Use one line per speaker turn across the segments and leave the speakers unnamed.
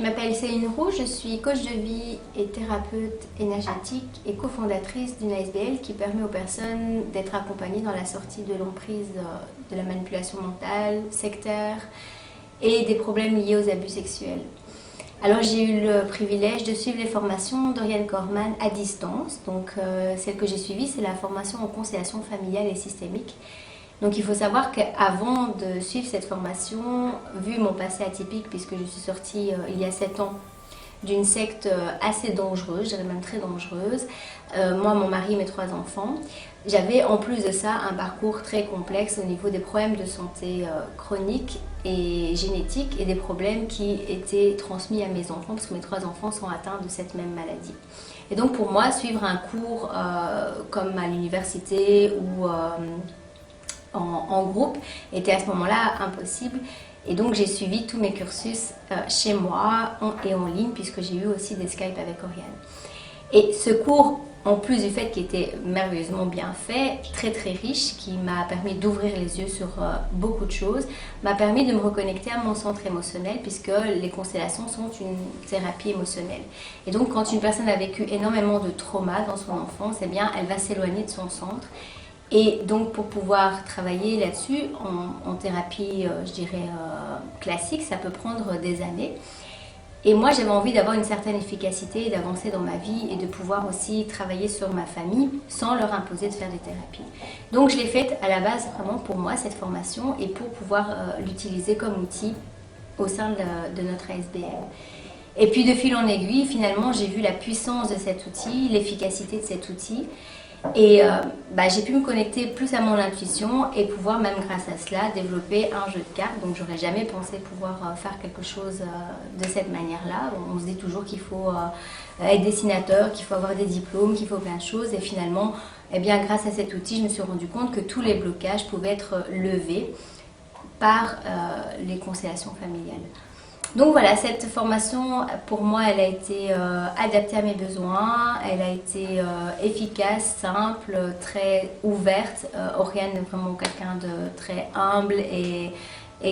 Je m'appelle Céline Roux, je suis coach de vie et thérapeute énergétique et cofondatrice d'une ASBL qui permet aux personnes d'être accompagnées dans la sortie de l'emprise de la manipulation mentale, sectaire et des problèmes liés aux abus sexuels. Alors j'ai eu le privilège de suivre les formations d'Oriane Corman à distance. Donc celle que j'ai suivie, c'est la formation en constellation familiale et systémique. Donc il faut savoir qu'avant de suivre cette formation, vu mon passé atypique, puisque je suis sortie il y a 7 ans d'une secte assez dangereuse, je dirais même très dangereuse, moi, mon mari, mes 3 enfants, j'avais en plus de ça un parcours très complexe au niveau des problèmes de santé chroniques et génétiques et des problèmes qui étaient transmis à mes enfants, parce que mes 3 enfants sont atteints de cette même maladie. Et donc pour moi, suivre un cours comme à l'université ou en groupe était à ce moment-là impossible, et donc j'ai suivi tous mes cursus chez moi et en ligne, puisque j'ai eu aussi des Skype avec Oriane. Et ce cours, en plus du fait qu'il était merveilleusement bien fait, très très riche, qui m'a permis d'ouvrir les yeux sur beaucoup de choses, m'a permis de me reconnecter à mon centre émotionnel, puisque les constellations sont une thérapie émotionnelle. Et donc quand une personne a vécu énormément de trauma dans son enfance, eh bien elle va s'éloigner de son centre. Et donc pour pouvoir travailler là-dessus, en thérapie, je dirais, classique, ça peut prendre des années. Et moi, j'avais envie d'avoir une certaine efficacité, d'avancer dans ma vie et de pouvoir aussi travailler sur ma famille sans leur imposer de faire des thérapies. Donc je l'ai faite à la base vraiment pour moi, cette formation, et pour pouvoir l'utiliser comme outil au sein de notre ASBL. Et puis de fil en aiguille, finalement, j'ai vu la puissance de cet outil, l'efficacité de cet outil. Et j'ai pu me connecter plus à mon intuition et pouvoir, même grâce à cela, développer un jeu de cartes. Donc j'aurais jamais pensé pouvoir faire quelque chose de cette manière-là. On se dit toujours qu'il faut être dessinateur, qu'il faut avoir des diplômes, qu'il faut plein de choses. Et finalement, eh bien, grâce à cet outil, je me suis rendu compte que tous les blocages pouvaient être levés par les constellations familiales. Donc voilà, cette formation, pour moi, elle a été adaptée à mes besoins, elle a été efficace, simple, très ouverte. Oriane est vraiment quelqu'un de très humble et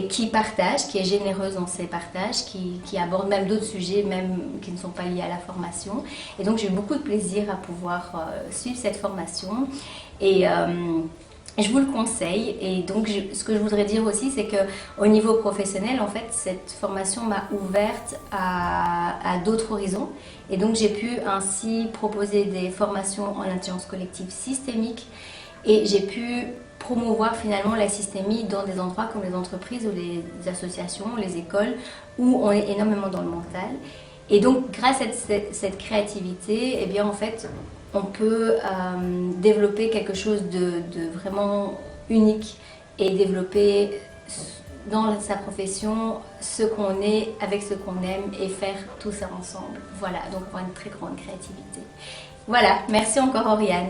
qui partage, qui est généreuse dans ses partages, qui aborde même d'autres sujets, même qui ne sont pas liés à la formation. Et donc j'ai eu beaucoup de plaisir à pouvoir suivre cette formation. Et je vous le conseille. Et donc ce que je voudrais dire aussi, c'est qu'au niveau professionnel, en fait, cette formation m'a ouverte à d'autres horizons. Et donc j'ai pu ainsi proposer des formations en intelligence collective systémique, et j'ai pu promouvoir finalement la systémie dans des endroits comme les entreprises ou les associations, les écoles, où on est énormément dans le mental. Et donc grâce à cette créativité, eh bien en fait, on peut développer quelque chose de vraiment unique et développer dans sa profession ce qu'on est avec ce qu'on aime et faire tout ça ensemble. Voilà, donc avoir une très grande créativité. Voilà, merci encore Oriane.